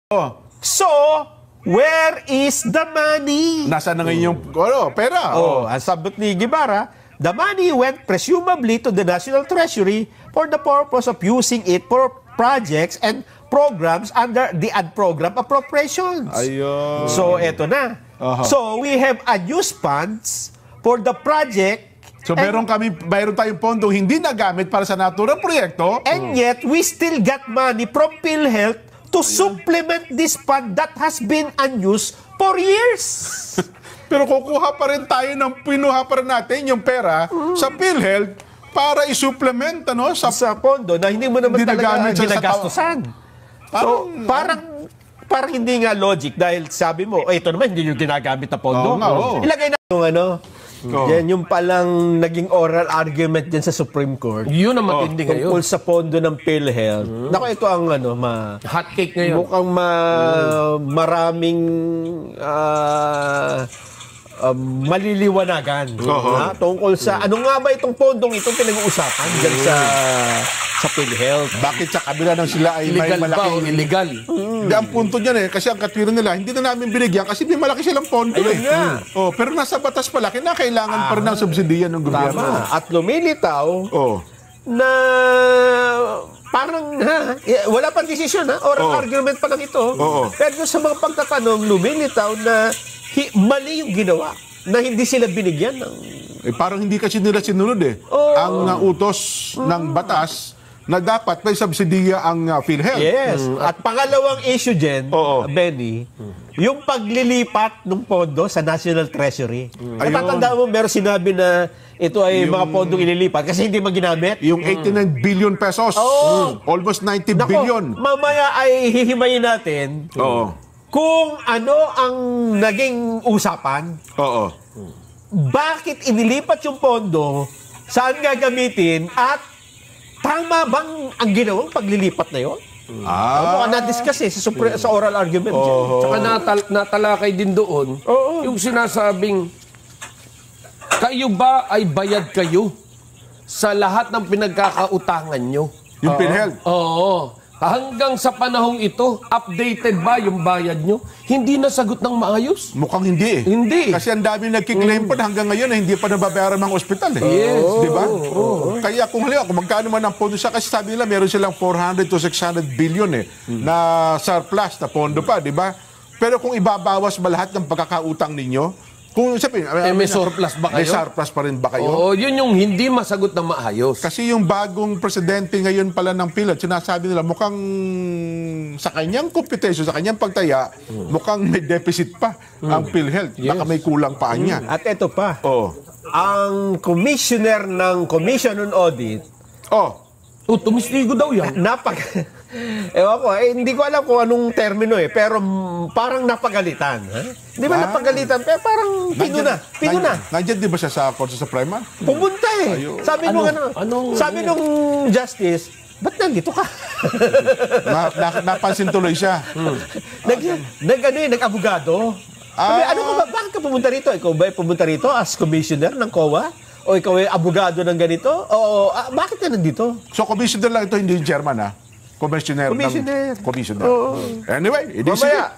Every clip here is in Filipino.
Oh. So, where is the money? Nasaan na ngayon yung pera? Ang sagot ni Guevara, the money went presumably to the National Treasury for the purpose of using it for projects and programs under the ad program appropriations. Ayun. So, eto na. So, we have unused funds for the project. So, mayroon tayong pondo hindi nagamit para sa naturang proyekto. And yet, we still got money from PhilHealth to supplement this fund that has been unused for years. Pero pinuha pa rin natin yung pera sa PhilHealth para i-supplement sa pondo na hindi mo naman talaga ginagastusan. So, parang hindi nga logic dahil sabi mo, ito naman hindi yung ginagamit na pondo. Ilagay na yung yan yung palang naging oral argument dyan sa Supreme Court. Yun ang matindi ngayon. Tungkol sa pondo ng PhilHealth. Naku, ito ang hot cake ngayon. Mukhang maraming maliliwanagan tungkol sa ano nga ba itong pondong itong pinag-uusapan dyan sa PhilHealth. Bakit sa kabila ng sila ay illegal may malaking... ba o illegal? Ang punto niyan kasi ang katwiran nila, hindi na namin binigyan kasi may malaki silang pondo pero nasa batas pala, kailangan pa rin ng subsidiyan ng gobyerno. Tama. At lumilitaw na parang wala pang desisyon oral argument pa lang ito. Pero sa mga pagtatanong, lumilitaw na mali yung ginawa na hindi sila binigyan ng... parang hindi kasi nila sinunod ang utos ng batas na dapat may subsidiya ang PhilHealth. Yes. At pangalawang issue dyan, Benny, yung paglilipat ng pondo sa National Treasury. Natatandaan mo, meron sinabi na ito ay mga pondong ililipat kasi hindi maginamit. Yung 89 billion pesos. Almost 90 billion. Mamaya ay hihimayin natin kung ano ang naging usapan. Bakit inilipat yung pondo, saan gagamitin, at tama bang ang ginawang paglilipat na yun? Mukhang na-discuss sa oral argument. Tsaka natalakay din doon yung sinasabing, kayo ba ay bayad kayo sa lahat ng pinagkakautangan nyo? Yung PhilHealth? Hanggang sa panahong ito, updated ba yung bayad nyo? Hindi nasagot ng maayos? Mukhang hindi Hindi. Kasi ang dami nagkiklaim pa hanggang ngayon na hindi pa nababayaran ng ospital Yes. Di ba? Kaya kung magkano man ang pondo siya, kasi sabi nila meron silang 400 to 600 billion na surplus na pondo pa, di ba? Pero kung ibabawas ba lahat ng pagkakautang ninyo, kung sabihin, may surplus ba kayo? May surplus pa rin ba kayo? Yun yung hindi masagot ng maayos. Kasi yung bagong presidente ngayon pala ng PhilHealth, sinasabi nila mukhang sa kanyang kompetensiya, sa kanyang pagtaya, mukhang may deficit pa ang PhilHealth. Baka may kulang pa niya. At ito pa, ang commissioner ng Commission on Audit, tumistigo daw yan. Ewan ko, hindi ko alam kung anong termino pero parang napagalitan. Hindi ba napagalitan? Pero parang pinuna. Nandiyan di ba siya sa Korte Suprema? Pumunta Sabi nung justice, ba't nandito ka? Napansin tuloy siya. Nag-abogado. Sabi, bakit ka pumunta rito? Ikaw ba pumunta rito as commissioner ng COA? O ikaw ay abogado ng ganito? Bakit ka nandito? So, commissioner lang ito, hindi yung chairman, Commissioner. Anyway,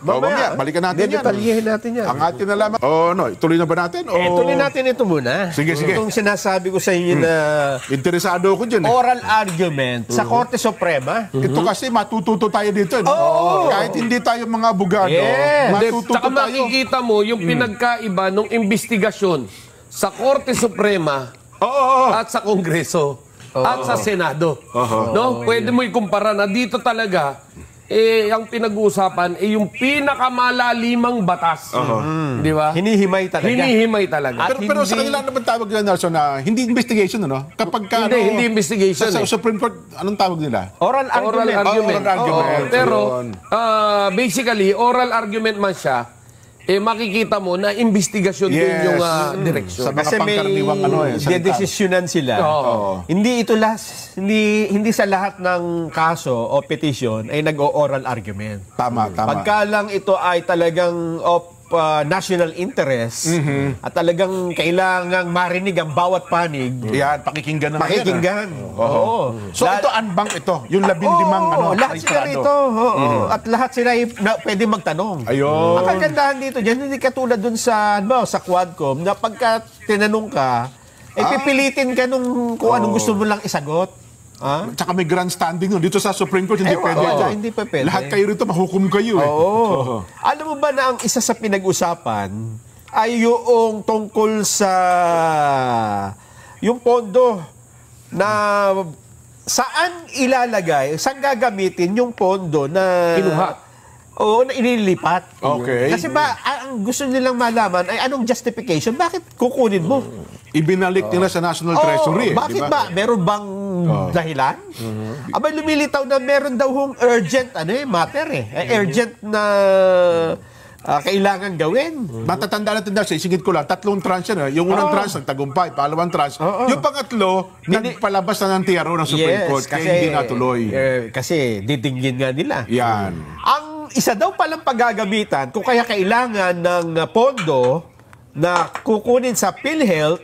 mamaya, balikan natin yan. Detalyehin natin yan. Ang atin na lamang. Ituloy na ba natin? Tuloy natin ito muna. Sige. Itong sinasabi ko sa inyo na interesado ako dyan. Oral argument sa Korte Suprema. Ito kasi matututo tayo dito. Kahit hindi tayo mga abogado, matututo tayo. Makikita mo yung pinagkaiba ng investigasyon sa Korte Suprema at sa Kongreso. At sa Senado. Pwede mo ikumpara na dito talaga ang pinag-uusapan yung pinakamalalimang batas. Di ba? Hinihimay talaga. Pero sa kanila naman tawag nila, Nelson, na hindi investigation, Kapag hindi investigation. Sa Supreme Court, anong tawag nila? Oral argument. Pero basically, oral argument man siya, makikita mo na investigasyon din yung direksyon. Sa mga pangkaraniwang dedesisyonan sila. Hindi sa lahat ng kaso o petition ay nag-oral argument. Tama. Pagka lang ito ay talagang national interest at talagang kailangang marinig ang bawat panig. Yan, pakikinggan na Pakikinggan. Oo. So ito, unbank ito. Yung 15 lahat sila rito. At lahat sila pwede magtanong. Ayun. Ang kagandahan dito dyan, hindi katulad dun sa Quadcom, na pagka tinanong ka, pipilitin ka kung anong gusto mo lang isagot. Tsaka may grandstanding nun. Dito sa Supreme Court, hindi pwede. Hindi pa pwede. Lahat kayo rito, mahukum kayo. Oo. Alam mo ba na ang isa sa pinag-usapan ay yung tungkol sa yung pondo na saan ilalagay, saan gagamitin yung pondo na Kinuha. Oo, na inilipat. Okay. Kasi ang gusto nilang malaman ay anong justification, bakit kukunin mo? Ibinalik nila sa National Treasury. Bakit di ba? Meron bang dahilan? Abay, lumilitaw na meron daw hong urgent matter urgent na kailangan gawin. Matatanda natin daw, isingit ko lang, 3 tranche yan. Yung unang tranche, nagtagumpay. Pangalawang tranche. Yung pangatlo, nagpalabas na ng TRO ng Supreme Court. Kaya hindi natuloy. Kasi didinggin nga nila. Yan. Ang isa daw palang paggagamitan, kung kaya kailangan ng pondo na kukunin sa PhilHealth,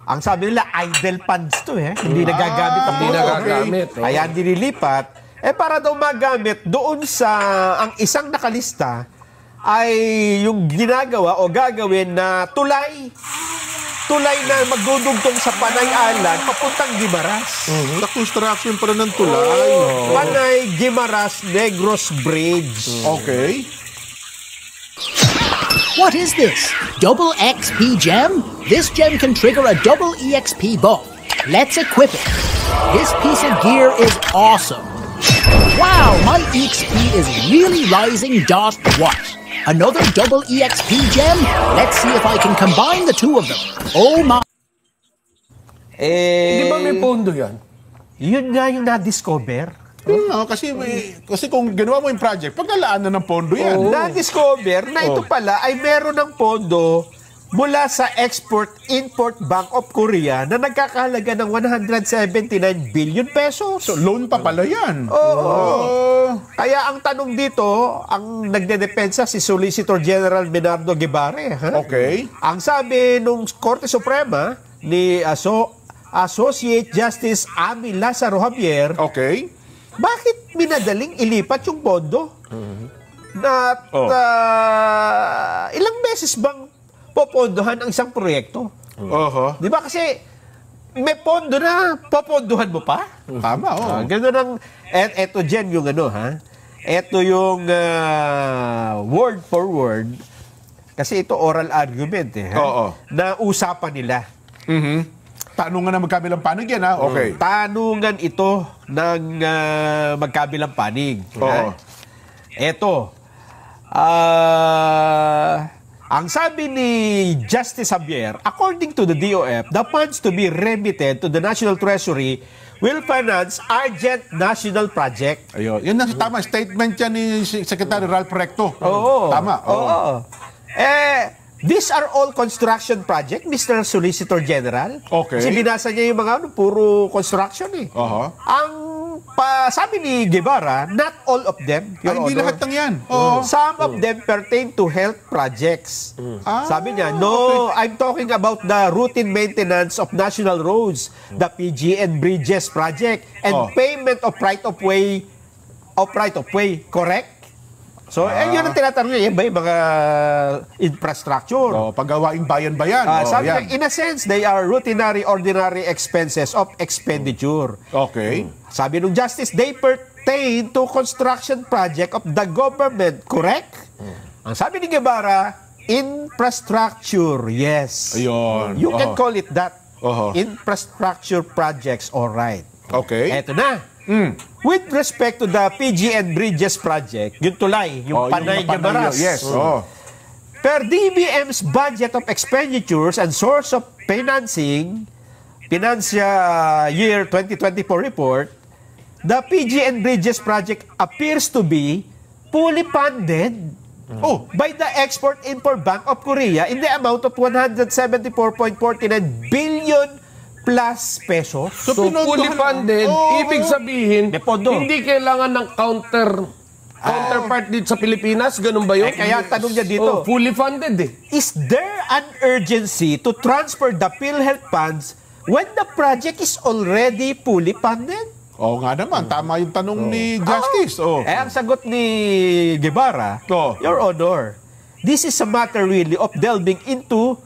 ang sabi nila, idle funds to hindi nagagamit ang Hindi pondo. nagagamit. Kaya nililipat. Para daw magamit doon sa ang isang nakalista ay yung ginagawa o gagawin na tulay na magdudugtong sa Panay Island papuntang Guimaras. Sa construction pa rin ng tulay. Panay, Guimaras, Negros Bridge. Okay. What is this? Double XP gem? This gem can trigger a double EXP bomb. Let's equip it. This piece of gear is awesome. Wow, my EXP is really rising. What? Another double EXP gem? Let's see if I can combine the two of them. Oh my... Di ba may pondo yan? Yun nga yung na-discover. Kasi kung ginawa mo yung project, paglalaan na ng pondo yan. Na-discover na ito pala ay meron ng pondo mula sa Export-Import Bank of Korea na nagkakahalaga ng 179 billion pesos. So, loan pa pala yan. Kaya ang tanong dito, ang nagdedepensa si Solicitor General Bernardo Guevara. Okay. Ang sabi nung Korte Suprema ni Associate Justice Ami Lazaro Javier, Okay. bakit minadaling ilipat yung pondo? Ilang beses bang popondohan ang isang proyekto? Di ba kasi may pondo na, popondohan mo pa? Tama, Ganun ang, eto dyan yung eto yung word for word, kasi ito oral argument na usapan nila. Tanungan na magkabilang panig yan, Okay. Tanungan ito ng magkabilang panig. Eto, ang sabi ni Justice Javier, according to the DOF, the funds to be remitted to the National Treasury will finance urgent national project. Ayun. Yan ang tama. Statement yan ni Secretary Ralph Recto. Tama. These are all construction project, Mr. Solicitor General. Okay. Kasi binasa niya yung mga puro construction Ang sabi ni Guevara, not all of them. Hindi lahat ng yan. Some of them pertain to health projects. Sabi niya, I'm talking about the routine maintenance of national roads, the PGN Bridges project, and payment of right-of-way, correct? So, yun ang tinatanong niya, yung mga infrastructure. Paggawaing bayan-bayan. Sabi niya, in a sense, they are ordinary expenses of expenditure. Okay. Sabi nung Justice, they pertain to construction project of the government, correct? Ang sabi ni Guevara, infrastructure, yes. Ayun. You can call it that. Infrastructure projects, all right. Okay. Eto na. With respect to the PGN Bridges project, yung tulay, yung Panay Guimaras. Yes. Per DBM's budget of expenditures and source of financing, financial year 2024 report, the PGN Bridges project appears to be fully funded by the Export-Import Bank of Korea in the amount of 174.49 billion plus pesos. So fully funded, ibig sabihin, May pondo. hindi kailangan ng counter counterpart dito sa Pilipinas, ganun ba yun? Kaya tanong niya dito, fully funded eh. is there an urgency to transfer the PhilHealth funds when the project is already fully funded? Oo nga naman, tama yung tanong ni Justice. Ang sagot ni Guevara, Your Honor, this is a matter really of delving into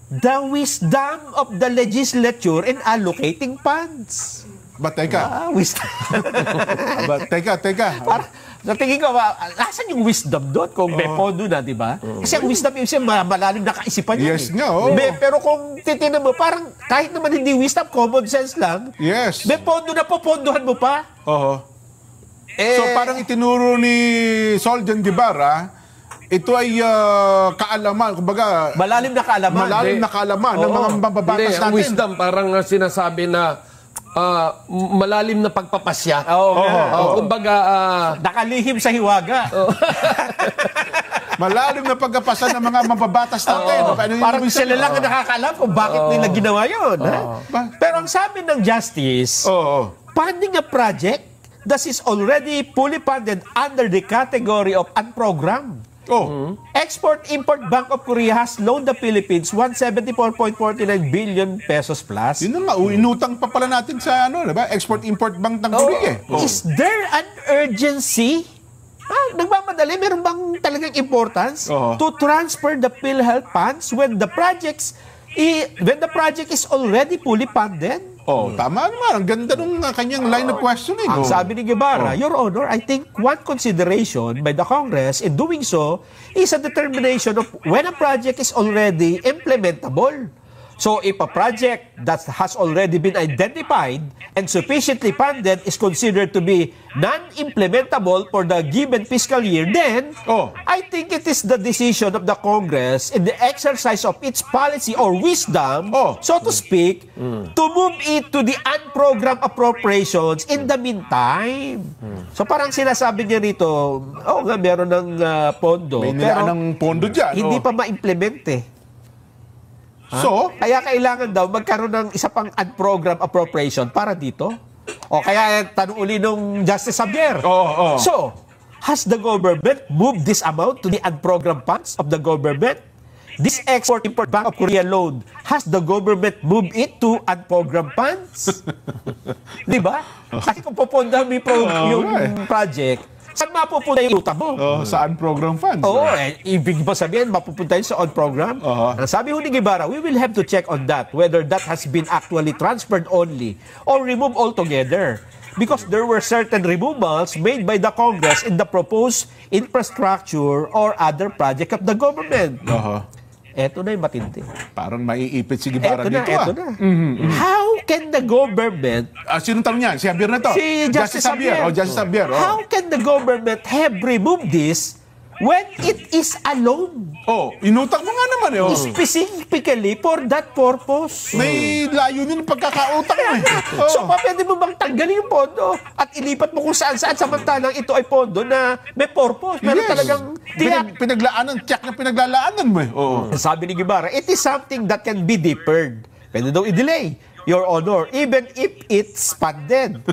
the wisdom of the legislature in allocating funds. But teka, Wisdom. teka. Sa tingin ko, nasan yung wisdom doon kung may pondo na, di ba? Kasi ang wisdom yung malalim na kaisipan yan. Yes nga, oo. Pero kung titinan mo, parang kahit naman hindi wisdom, common sense lang. Yes. May pondo na po, pondohan mo pa. Oo. So parang itinuro ni Soljan Guevara, ito ay kaalaman, kumbaga, Malalim na kaalaman. na kaalaman ng mga mababatas Hindi, ang natin. wisdom, parang sinasabi na malalim na pagpapasya. Kumbaga, Nakalihim sa hiwaga. Malalim na pagkapasa ng mga mababatas natin. Parang sila lang ang nakakaalam kung bakit nila ginawa yun. Pero ang sabi ng Justice, funding a project that is already fully funded under the category of unprogrammed. Export-Import Bank of Korea has loaned the Philippines 174.49 billion pesos plus. Yun na nga, inutang pa pala natin sa diba? Export-Import Bank ng Korea. Is there an urgency? Nagmamadali, meron bang talagang importance to transfer the PhilHealth funds when the project is already fully funded? Tama naman. Ang ganda nung kanyang line of questioning. Ang sabi ni Guevara, Your Honor, I think one consideration by the Congress in doing so is a determination of when a project is already implementable. So if a project that has already been identified and sufficiently funded is considered to be non-implementable for the given fiscal year, then I think it is the decision of the Congress in the exercise of its policy or wisdom, so to speak, to move it to the unprogrammed appropriations in the meantime. So parang sinasabi niya rito, nga meron ng pondo, May pero nilaan ng pondo dyan. hindi pa ma-implement eh. So, Kaya kailangan daw magkaroon ng isa pang unprogrammed appropriation para dito. Kaya tanong uli nung Justice Xavier. So, has the government moved this amount to the unprogrammed funds of the government? This Export-Import Bank of Korea loan, has the government moved it to unprogrammed funds? Di ba? Kasi kung pupunta mo yung project, saan mapupunta yung utang mo? sa unprogrammed funds. Ibig ba sabihin, mapupunta yun sa on-program? Ang sabi ho ni Guevara, we will have to check on that, whether that has been actually transferred only or removed altogether. Because there were certain removals made by the Congress in the proposed infrastructure or other project of the government. Eto na yung matindi. Parang maiipit si Guevara Eto na, dito. eto na. How can the government Sinong tanong niyan? Si Xavier na to? Si Justice Xavier. Justice Xavier. How can the government have removed this when it is alone? Inutang mo nga naman Specifically for that purpose. May layunin ng pagkakautang mo So, pwede mo bang tanggalin yung pondo at ilipat mo kung saan-saan samantalang ito ay pondo na may purpose? Meron talagang tiyak. Pinaglaanan, check na pinaglalaanan mo Sabi ni Guevara, it is something that can be deferred. Pwede daw i-delay, Your Honor, even if it's funded.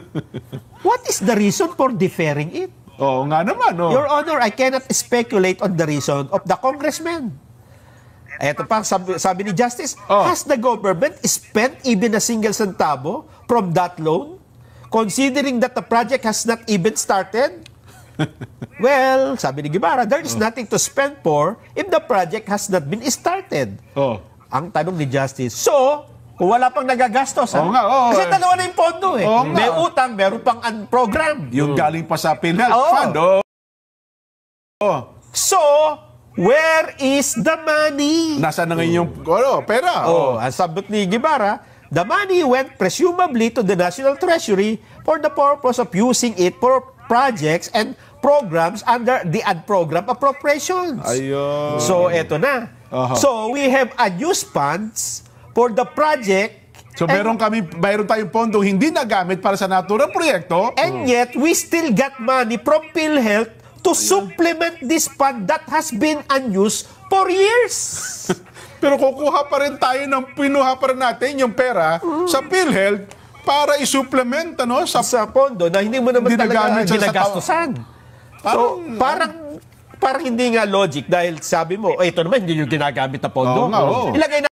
What is the reason for deferring it? Nga naman. Your Honor, I cannot speculate on the reason of the congressman. Eto pa, sabi ni Justice, has the government spent even a single centavo from that loan? Considering that the project has not even started? Well, sabi ni Guevara, there is nothing to spend for if the project has not been started. Ang tanong ni Justice, so, kung wala pang nagagastos, kasi dalawa na yung pondo may utang, meron pang unprogrammed. Yung galing pa sa PhilHealth Fund. So, where is the money? Nasaan na ngayon yung pera? Ang sagot ni Guevara, the money went presumably to the National Treasury for the purpose of using it for projects and programs under the unprogrammed appropriations. Ayun. So, eto na. So, we have unused funds for the project. So, mayroon tayong pondo hindi nagamit para sa naturang proyekto. And yet, we still got money from PhilHealth to supplement this fund that has been unused for years. Pero kukuha pa rin tayo pinuha pa rin natin yung pera sa PhilHealth para i-supplement sa Sa pondo na hindi mo naman talaga Ginagamit sa ginagastusan. Parang hindi nga logic dahil sabi mo, ito naman hindi yung ginagamit na pondo. Oo nga, oo. Ilagay